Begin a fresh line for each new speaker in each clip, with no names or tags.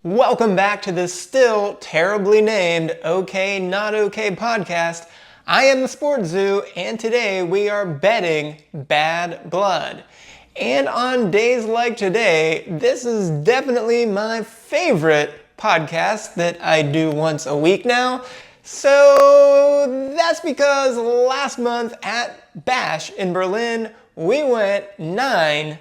Welcome back to the still terribly named OK Not OK podcast. I am the SportsZu, and today we are betting Bad Blood. And on days like today, this is definitely my favorite podcast that I do once a week now. So that's because last month at Bash in Berlin, we went 9-0.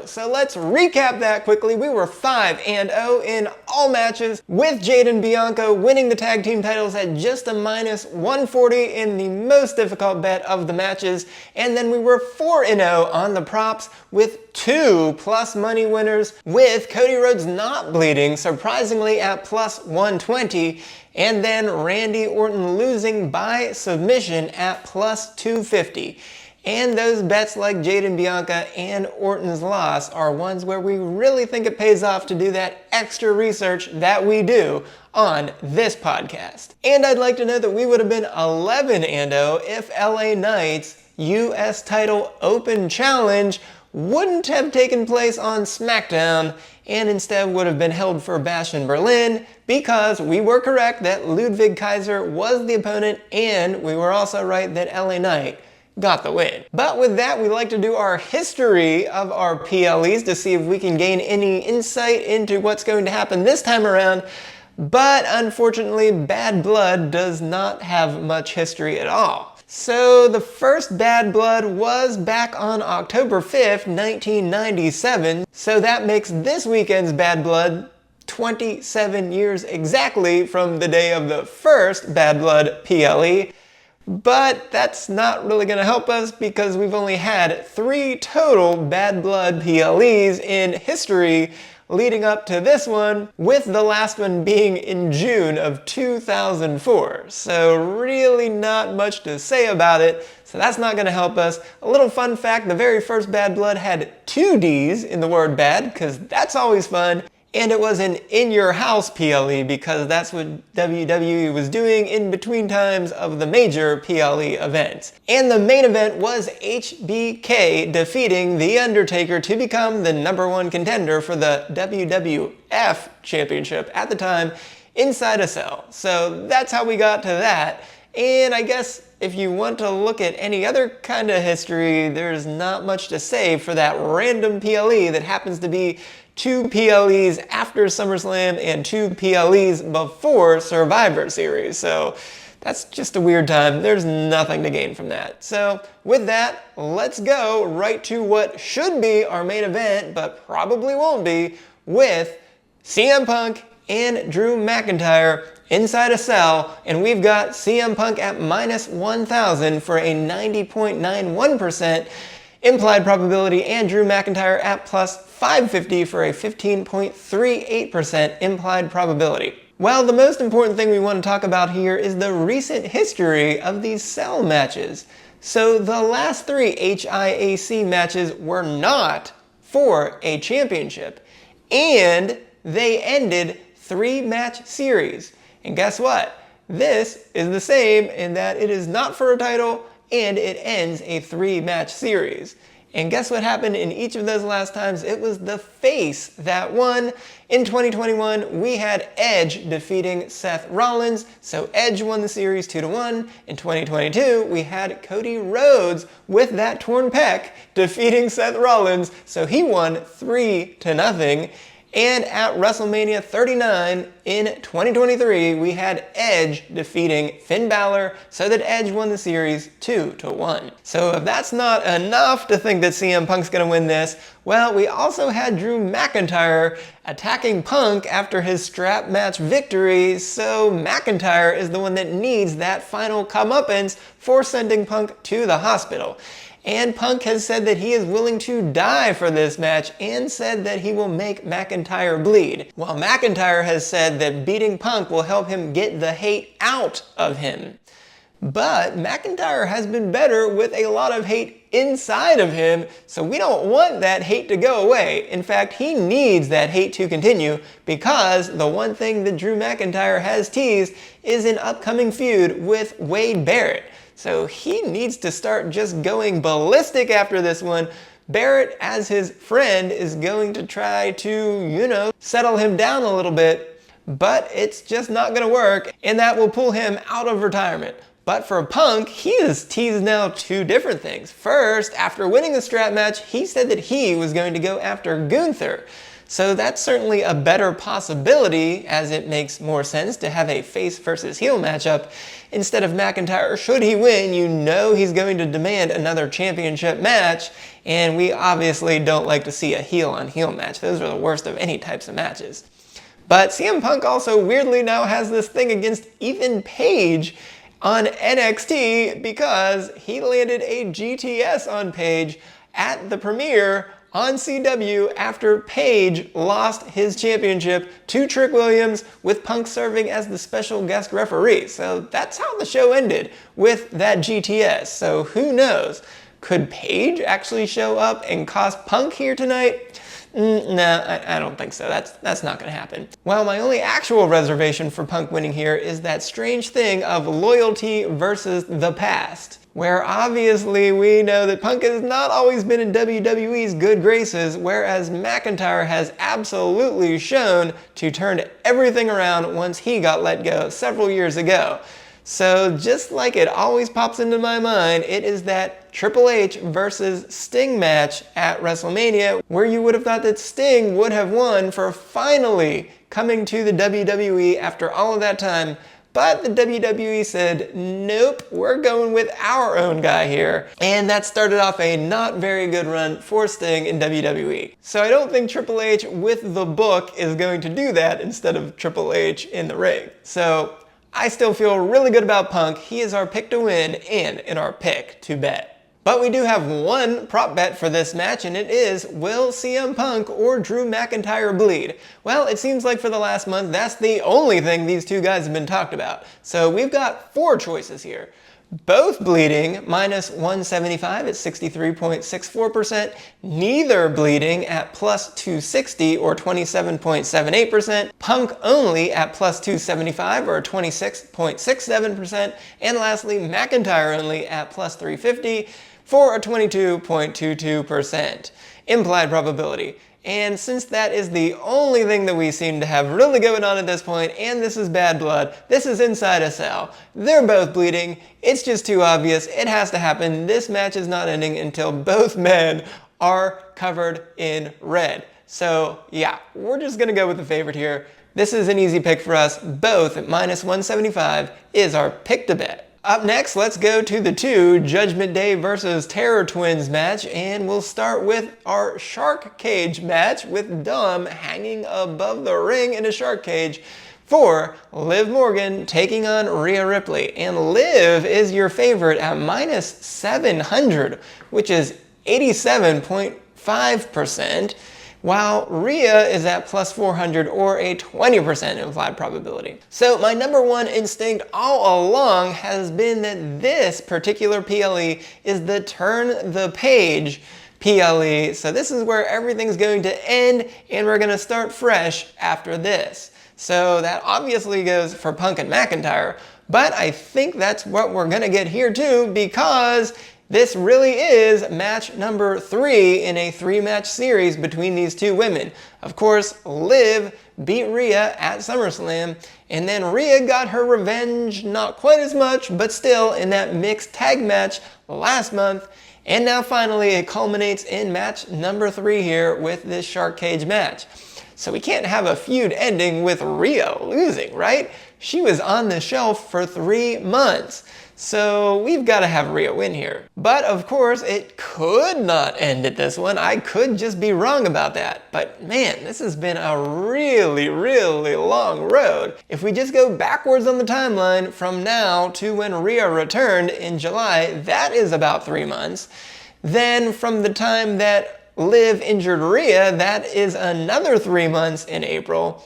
So let's recap that quickly. We were 5-0 in all matches, with Jade and Bianca winning the tag team titles at just a -140 in the most difficult bet of the matches. And then we were 4-0 on the props with 2 plus money winners, with Cody Rhodes not bleeding, surprisingly at +120. And then Randy Orton losing by submission at +250. And those bets like Jade and Bianca and Orton's loss are ones where we really think it pays off to do that extra research that we do on this podcast. And I'd like to note that we would have been 11-0 if LA Knight's US title open challenge wouldn't have taken place on SmackDown and instead would have been held for Bash in Berlin, because we were correct that Ludwig Kaiser was the opponent, and we were also right that LA Knight got the win. But with that, we like to do our history of our PLEs to see if we can gain any insight into what's going to happen this time around. But unfortunately, Bad Blood does not have much history at all. So the first Bad Blood was back on October 5th, 1997. So that makes this weekend's Bad Blood 27 years exactly from the day of the first Bad Blood PLE. But that's not really going to help us, because we've only had 3 total Bad Blood PLEs in history leading up to this one, with the last one being in June of 2004. So really not much to say about it, so that's not going to help us. A little fun fact, the very first Bad Blood had 2 D's in the word bad, because that's always fun. And it was an in-your-house PLE, because that's what WWE was doing in between times of the major PLE events. And the main event was HBK defeating The Undertaker to become the #1 contender for the WWF Championship at the time, inside a cell. So that's how we got to that. And I guess if you want to look at any other kind of history, there's not much to say for that random PLE that happens to be 2 PLEs after SummerSlam and 2 PLEs before Survivor Series. So that's just a weird time. There's nothing to gain from that. So with that, let's go right to what should be our main event, but probably won't be, with CM Punk and Drew McIntyre inside a cell. And we've got CM Punk at -1,000 for a 90.91% implied probability, and Drew McIntyre at +550 for a 15.38% implied probability. Well, the most important thing we want to talk about here is the recent history of these cell matches. So the last 3 HIAC matches were not for a championship, and they ended 3-match series. And guess what? This is the same in that it is not for a title, and it ends a 3-match series. And guess what happened in each of those last times? It was the face that won. In 2021, we had Edge defeating Seth Rollins, so Edge won the series 2-1. In 2022, we had Cody Rhodes with that torn pec defeating Seth Rollins, so he won 3-0. And at WrestleMania 39 in 2023, we had Edge defeating Finn Balor, so that Edge won the series 2-1. So if that's not enough to think that CM Punk's gonna win this, well, we also had Drew McIntyre attacking Punk after his strap match victory, so McIntyre is the one that needs that final comeuppance for sending Punk to the hospital. And Punk has said that he is willing to die for this match, and said that he will make McIntyre bleed, while McIntyre has said that beating Punk will help him get the hate out of him. But McIntyre has been better with a lot of hate inside of him, so we don't want that hate to go away. In fact, he needs that hate to continue, because the one thing that Drew McIntyre has teased is an upcoming feud with Wade Barrett. So he needs to start just going ballistic after this one, Barrett, as his friend, is going to try to, settle him down a little bit, but it's just not going to work, and that will pull him out of retirement. But for Punk, he has teased now two different things. First, after winning the strap match, he said that he was going to go after Gunther. So that's certainly a better possibility, as it makes more sense to have a face versus heel matchup instead of McIntyre. Should he win, he's going to demand another championship match, and we obviously don't like to see a heel on heel match. Those are the worst of any types of matches. But CM Punk also weirdly now has this thing against Ethan Page on NXT because he landed a GTS on Page at the premiere on CW after Page lost his championship to Trick Williams, with Punk serving as the special guest referee. So that's how the show ended, with that GTS. So who knows? Could Page actually show up and cost Punk here tonight? No, I don't think so. That's not going to happen. Well, my only actual reservation for Punk winning here is that strange thing of loyalty versus the past, where obviously we know that Punk has not always been in WWE's good graces, whereas McIntyre has absolutely shown to turn everything around once he got let go several years ago. So just like it always pops into my mind, it is that Triple H versus Sting match at WrestleMania, where you would have thought that Sting would have won for finally coming to the WWE after all of that time. But the WWE said, nope, we're going with our own guy here. And that started off a not very good run for Sting in WWE. So I don't think Triple H with the book is going to do that instead of Triple H in the ring. So I still feel really good about Punk. He is our pick to win and in our pick to bet. But we do have one prop bet for this match, and it is, will CM Punk or Drew McIntyre bleed? Well, it seems like for the last month, that's the only thing these two guys have been talked about. So we've got four choices here. Both bleeding, minus 175 at 63.64%. Neither bleeding at plus 260 or 27.78%. Punk only at plus 275 or 26.67%. And lastly, McIntyre only at plus 350 for a 22.22% implied probability. And since that is the only thing that we seem to have really going on at this point, and this is bad blood, this is inside a cell, they're both bleeding, it's just too obvious, it has to happen, this match is not ending until both men are covered in red. So yeah, we're just gonna go with the favorite here. This is an easy pick for us, both at minus 175 is our pick to bet. Up next, let's go to the two Judgment Day versus Terror Twins match, and we'll start with our shark cage match with Dom hanging above the ring in a shark cage for Liv Morgan taking on Rhea Ripley. And Liv is your favorite at minus 700, which is 87.5%. while Rhea is at plus 400 or a 20% implied probability. So my number one instinct all along has been that this particular PLE is the turn the page PLE. So this is where everything's going to end and we're gonna start fresh after this. So that obviously goes for Punk and McIntyre, but I think that's what we're gonna get here too, because this really is match number 3 in a 3-match series between these two women. Of course, Liv beat Rhea at SummerSlam, and then Rhea got her revenge, not quite as much, but still in that mixed tag match last month. And now finally it culminates in match number 3 here with this shark cage match. So we can't have a feud ending with Rhea losing, right? She was on the shelf for 3 months. So we've got to have Rhea win here. But of course, it could not end at this one. I could just be wrong about that. But man, this has been a really, really long road. If we just go backwards on the timeline from now to when Rhea returned in July, that is about 3 months. Then from the time that Liv injured Rhea, that is another 3 months in April.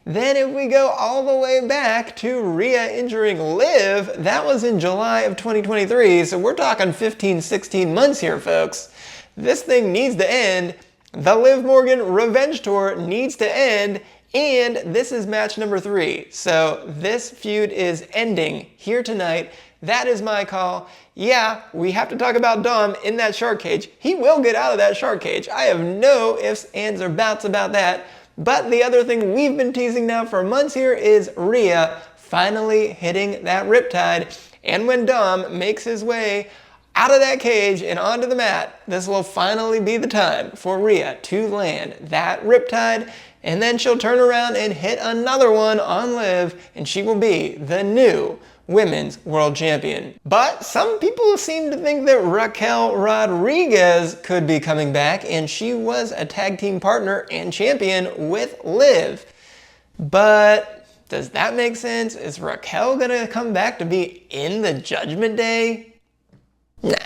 Then if we go all the way back to Rhea injuring Liv, that was in July of 2023, so we're talking 15, 16 months here, folks. This thing needs to end. The Liv Morgan Revenge Tour needs to end, And this is match number 3. So this feud is ending here tonight. That is my call. Yeah, we have to talk about Dom in that shark cage. He will get out of that shark cage. I have no ifs, ands, or buts about that. But the other thing we've been teasing now for months here is Rhea finally hitting that riptide. And when Dom makes his way out of that cage and onto the mat, this will finally be the time for Rhea to land that riptide, and then she'll turn around and hit another one on Liv, and she will be the new Women's World Champion. But some people seem to think that Raquel Rodriguez could be coming back, and she was a tag team partner and champion with Liv. But does that make sense? Is Raquel gonna come back to be in the Judgment Day? Nah,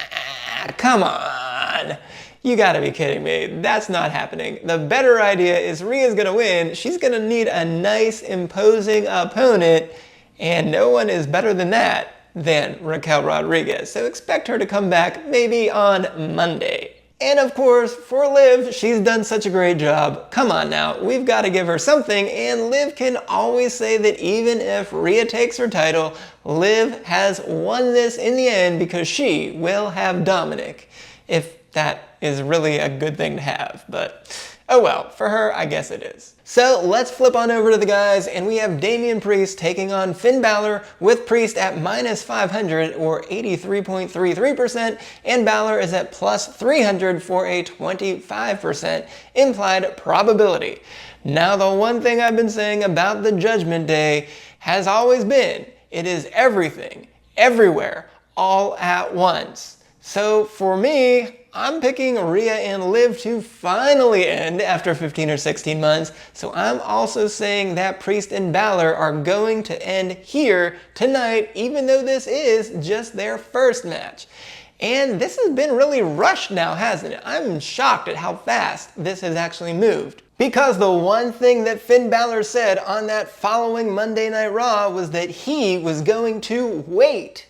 come on. You gotta be kidding me. That's not happening. The better idea is Rhea's gonna win. She's gonna need a nice, imposing opponent, and no one is better than that than Raquel Rodriguez. So expect her to come back maybe on Monday. And of course, for Liv, she's done such a great job. Come on now, we've got to give her something, and Liv can always say that even if Rhea takes her title, Liv has won this in the end because she will have Dominic. If that is really a good thing to have, but oh well, for her, I guess it is. So let's flip on over to the guys, and we have Damian Priest taking on Finn Balor, with Priest at minus 500 or 83.33%, and Balor is at plus 300 for a 25% implied probability. Now, the one thing I've been saying about the Judgment Day has always been, it is everything, everywhere, all at once. So for me, I'm picking Rhea and Liv to finally end after 15 or 16 months, so I'm also saying that Priest and Balor are going to end here tonight, even though this is just their first match. And this has been really rushed now, hasn't it? I'm shocked at how fast this has actually moved. Because the one thing that Finn Balor said on that following Monday Night Raw was that he was going to wait.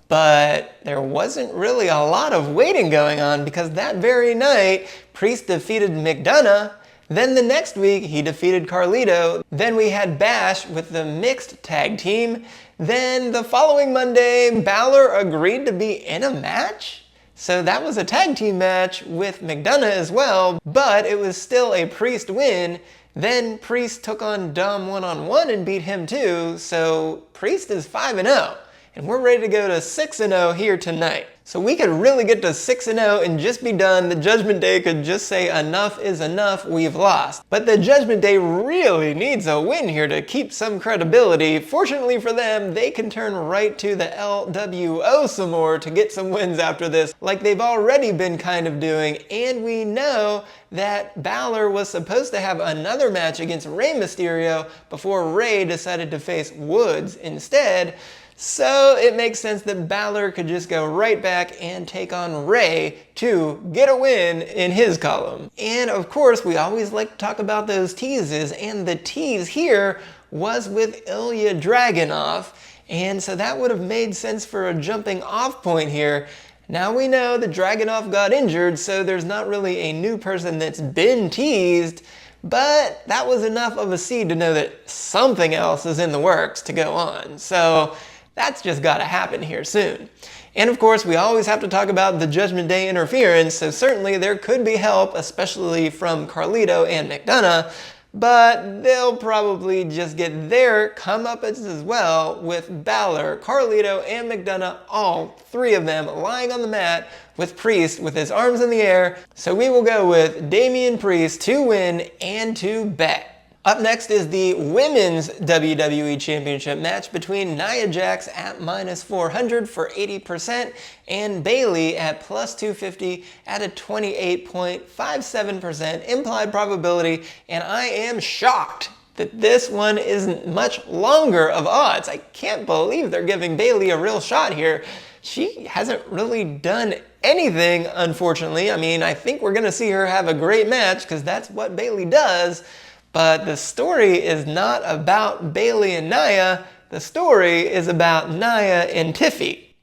But there wasn't really a lot of waiting going on, because that very night, Priest defeated McDonough. Then the next week, he defeated Carlito. Then we had Bash with the mixed tag team. Then the following Monday, Balor agreed to be in a match. So that was a tag team match with McDonough as well, but it was still a Priest win. Then Priest took on Dom one-on-one and beat him too, so Priest is 5-0. And we're ready to go to 6-0 here tonight. So we could really get to 6-0 and just be done. The Judgment Day could just say enough is enough, we've lost. But the Judgment Day really needs a win here to keep some credibility. Fortunately for them, they can turn right to the LWO some more to get some wins after this, like they've already been kind of doing. And we know that Balor was supposed to have another match against Rey Mysterio before Rey decided to face Woods instead. So it makes sense that Balor could just go right back and take on Rey to get a win in his column. And of course, we always like to talk about those teases, and the tease here was with Ilya Dragunov, and so that would have made sense for a jumping off point here. Now we know that Dragunov got injured, so there's not really a new person that's been teased, but that was enough of a seed to know that something else is in the works to go on. So that's just got to happen here soon. And of course, we always have to talk about the Judgment Day interference, so certainly there could be help, especially from Carlito and McDonough, but they'll probably just get their comeuppance as well with Balor, Carlito, and McDonough, all three of them lying on the mat with Priest with his arms in the air. So we will go with Damian Priest to win and to bet. Up next is the Women's WWE Championship match between Nia Jax at minus 400 for 80% and Bayley at plus 250 at a 28.57% implied probability. And I am shocked that this one isn't much longer of odds. I can't believe they're giving Bayley a real shot here. She hasn't really done anything, unfortunately. I mean, I think we're going to see her have a great match because that's what Bayley does. But the story is not about Bayley and Nia. The story is about Nia and Tiffy.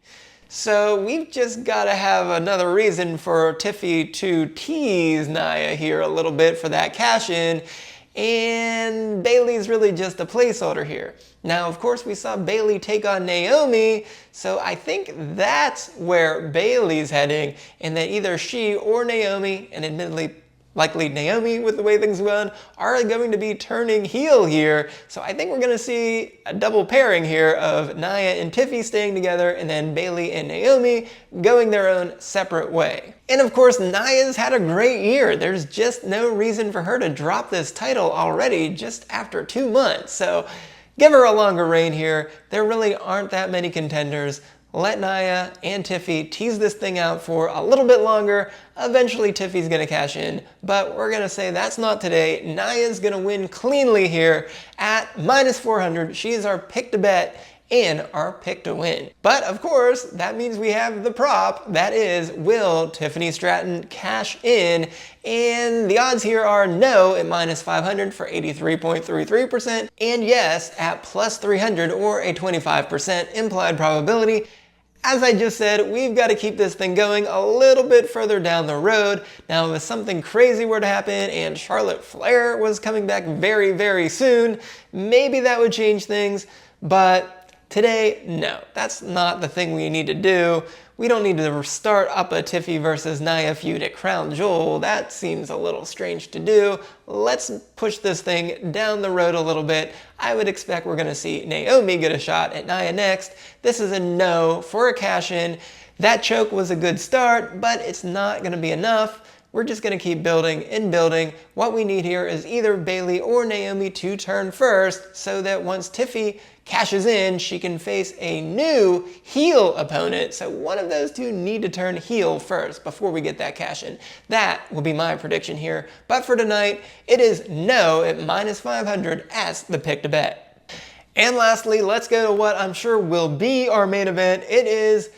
So we've just got to have another reason for Tiffy to tease Nia here a little bit for that cash in. and Bayley's really just a placeholder here. Now, of course, we saw Bayley take on Naomi, so I think that's where Bayley's heading, and that either she or Naomi, and admittedly likely Naomi with the way things went, are going to be turning heel here. So I think we're going to see a double pairing here of Nia and Tiffy staying together, and then Bayley and Naomi going their own separate way. And of course, Nia's had a great year. There's just no reason for her to drop this title already just after 2 months. So give her a longer reign here. There really aren't that many contenders. Let Nia and Tiffy tease this thing out for a little bit longer. Eventually Tiffy's gonna cash in, but we're gonna say that's not today. Nia's gonna win cleanly here at -400. She's our pick to bet and our pick to win. But of course, that means we have the prop. That is, will Tiffany Stratton cash in? And the odds here are no at -500 for 83.33%, and yes at +300 or a 25% implied probability. As I just said, we've got to keep this thing going a little bit further down the road. Now, if something crazy were to happen and Charlotte Flair was coming back very, very soon, maybe that would change things, but today, no, that's not the thing we need to do. We don't need to start up a Tiffy versus Nia feud at Crown Jewel. That seems a little strange to do. Let's push this thing down the road a little bit. I would expect we're gonna see Naomi get a shot at Nia next. This is a no for a cash-in. That choke was a good start, but it's not gonna be enough. We're just gonna keep building and building. What we need here is either Bayley or Naomi to turn first, so that once Tiffy cashes in, she can face a new heel opponent. So one of those two need to turn heel first before we get that cash in. That will be my prediction here. But for tonight, it is no at -500 as the pick to bet. And lastly, let's go to what I'm sure will be our main event. It is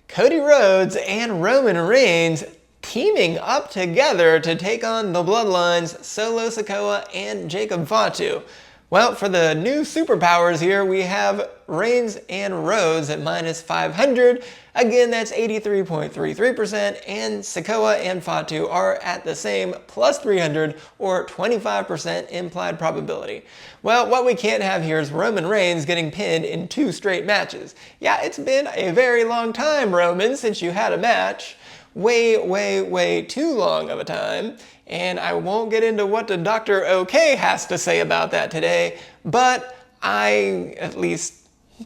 Cody Rhodes and Roman Reigns teaming up together to take on the Bloodlines, Solo Sikoa and Jacob Fatu. Well, for the new superpowers here, we have Reigns and Rhodes at -500. Again, that's 83.33%, and Sikoa and Fatu are at the same +300 or 25% implied probability. Well, what we can't have here is Roman Reigns getting pinned in 2 straight matches. Yeah, it's been a very long time, Roman, since you had a match. Way, way, way too long of a time. And I won't get into what the Dr. OK has to say about that today, but I at least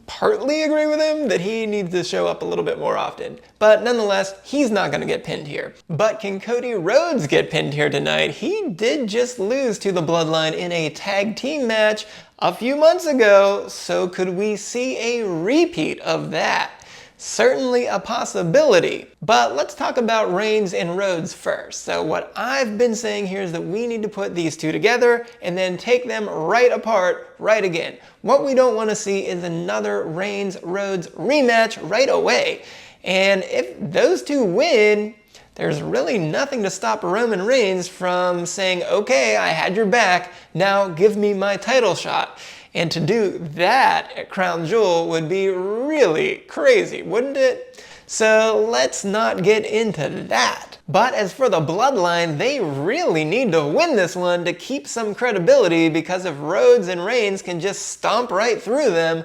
partly agree with him that he needs to show up a little bit more often. But nonetheless, he's not going to get pinned here. But can Cody Rhodes get pinned here tonight? He did just lose to the Bloodline in a tag team match a few months ago, so could we see a repeat of that? Certainly a possibility. But let's talk about Reigns and Rhodes first. So what I've been saying here is that we need to put these two together and then take them right apart right again. What we don't want to see is another Reigns-Rhodes rematch right away. And if those two win, there's really nothing to stop Roman Reigns from saying, okay, I had your back, now give me my title shot. And to do that at Crown Jewel would be really crazy, wouldn't it? So let's not get into that. But as for the Bloodline, they really need to win this one to keep some credibility, because if Rhodes and Reigns can just stomp right through them,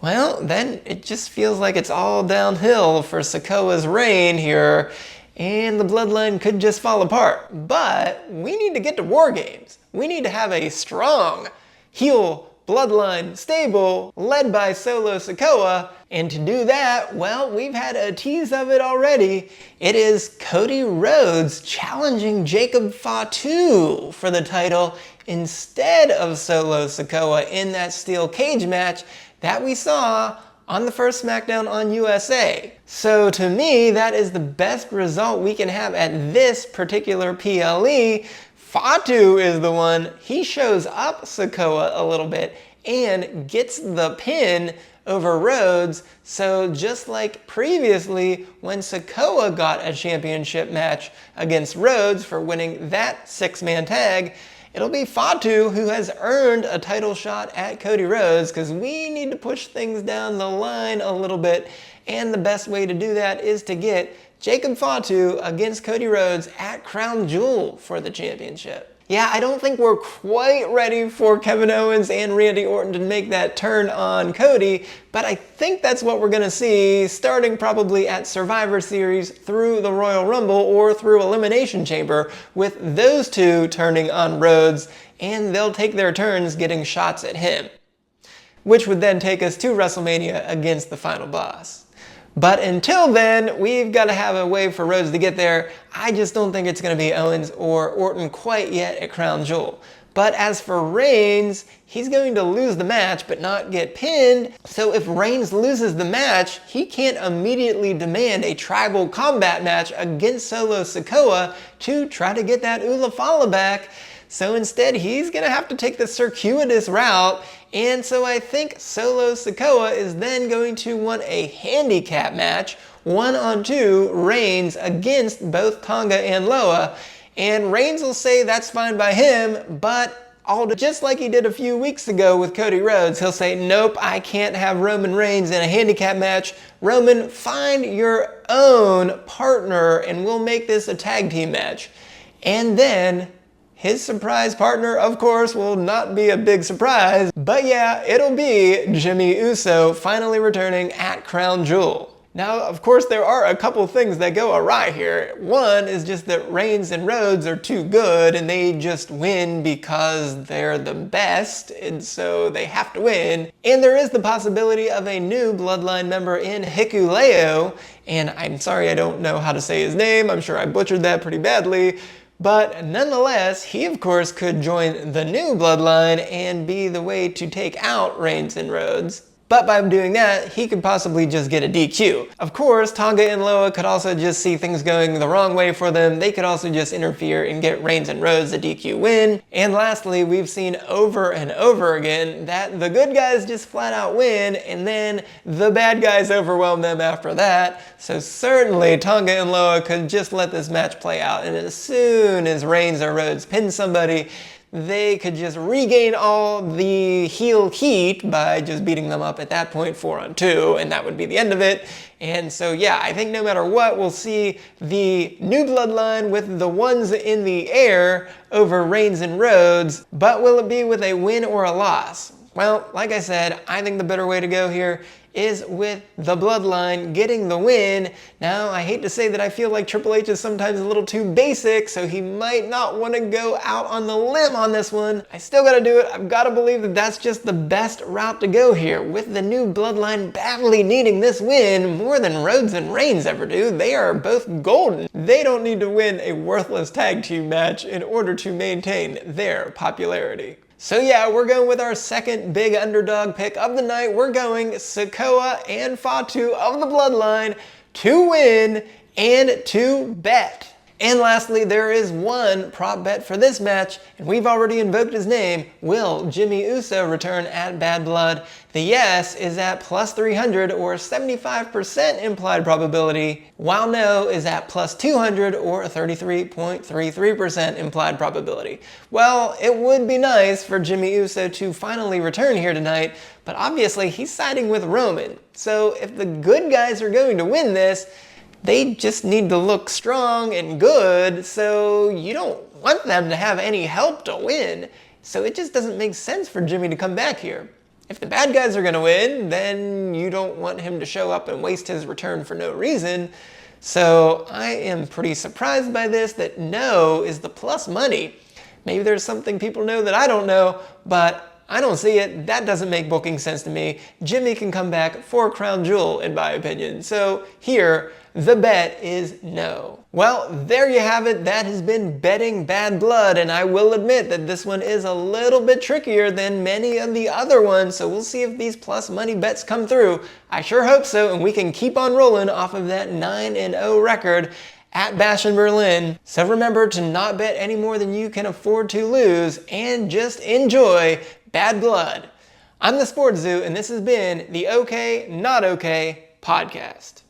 well, then it just feels like it's all downhill for Sikoa's reign here, and the Bloodline could just fall apart. But we need to get to War Games. We need to have a strong heel Bloodline stable led by Solo Sikoa, and to do that, well, we've had a tease of it already. It is Cody Rhodes challenging Jacob Fatu for the title instead of Solo Sikoa in that steel cage match that we saw on the first SmackDown on USA. So to me, that is the best result we can have at this particular PLE. Fatu is the one, he shows up Sikoa a little bit and gets the pin over Rhodes. So just like previously when Sikoa got a championship match against Rhodes for winning that 6-man tag, it'll be Fatu who has earned a title shot at Cody Rhodes, because we need to push things down the line a little bit, and the best way to do that is to get Jacob Fatu against Cody Rhodes at Crown Jewel for the championship. Yeah, I don't think we're quite ready for Kevin Owens and Randy Orton to make that turn on Cody, but I think that's what we're going to see starting probably at Survivor Series through the Royal Rumble or through Elimination Chamber, with those two turning on Rhodes, and they'll take their turns getting shots at him, which would then take us to WrestleMania against the final boss. But until then, we've got to have a way for Rhodes to get there. I just don't think it's going to be Owens or Orton quite yet at Crown Jewel. But as for Reigns, he's going to lose the match but not get pinned. So if Reigns loses the match, he can't immediately demand a tribal combat match against Solo Sikoa to try to get that Ula Fala back. So instead, he's going to have to take the circuitous route, and so I think Solo Sikoa is then going to want a handicap match, 1-on-2, Reigns against both Tonga and Loa, and Reigns will say that's fine by him, but just like he did a few weeks ago with Cody Rhodes, he'll say, nope, I can't have Roman Reigns in a handicap match. Roman, find your own partner and we'll make this a tag team match. And then his surprise partner, of course, will not be a big surprise, but yeah, it'll be Jimmy Uso finally returning at Crown Jewel. Now, of course, there are a couple things that go awry here. One is just that Reigns and Rhodes are too good and they just win because they're the best, and so they have to win. And there is the possibility of a new Bloodline member in Hikuleo, and I'm sorry I don't know how to say his name, I'm sure I butchered that pretty badly. But nonetheless, he of course could join the new Bloodline and be the way to take out Reigns and Rhodes. But by doing that, he could possibly just get a DQ. Of course, Tonga and Loa could also just see things going the wrong way for them. They could also just interfere and get Reigns and Rhodes a DQ win. And lastly, we've seen over and over again that the good guys just flat out win, and then the bad guys overwhelm them after that. So certainly Tonga and Loa could just let this match play out, and as soon as Reigns or Rhodes pin somebody, they could just regain all the heel heat by just beating them up at that point 4-on-2, and that would be the end of it. And so yeah, I think no matter what, we'll see the new Bloodline with the ones in the air over Reigns and Rhodes, but will it be with a win or a loss? Well, like I said, I think the better way to go here is with the Bloodline getting the win. Now, I hate to say that I feel like Triple H is sometimes a little too basic, so he might not want to go out on the limb on this one. I still gotta do it. I've gotta believe that that's just the best route to go here, with the new Bloodline badly needing this win more than Rhodes and Reigns ever do. They are both golden. They don't need to win a worthless tag team match in order to maintain their popularity. So yeah, we're going with our second big underdog pick of the night. We're going Sikoa and Fatu of the Bloodline to win and to bet. And lastly, there is one prop bet for this match, and we've already invoked his name. Will Jimmy Uso return at Bad Blood? The yes is at plus 300 or 75% implied probability, while no is at plus 200 or 33.33% implied probability. Well, it would be nice for Jimmy Uso to finally return here tonight, but obviously he's siding with Roman. So if the good guys are going to win this, they just need to look strong and good, so you don't want them to have any help to win. So it just doesn't make sense for Jimmy to come back here. If the bad guys are going to win, then you don't want him to show up and waste his return for no reason. So I am pretty surprised by this, that no is the plus money. Maybe there's something people know that I don't know, but I don't see it. That doesn't make booking sense to me. Jimmy can come back for Crown Jewel, in my opinion. So here, the bet is no. Well, there you have it. That has been Betting Bad Blood, and I will admit that this one is a little bit trickier than many of the other ones, so we'll see if these plus money bets come through. I sure hope so, and we can keep on rolling off of that 9-0 record at Bash in Berlin. So remember to not bet any more than you can afford to lose, and just enjoy Bad Blood. I'm the SportsZu, and this has been the OK Not OK podcast.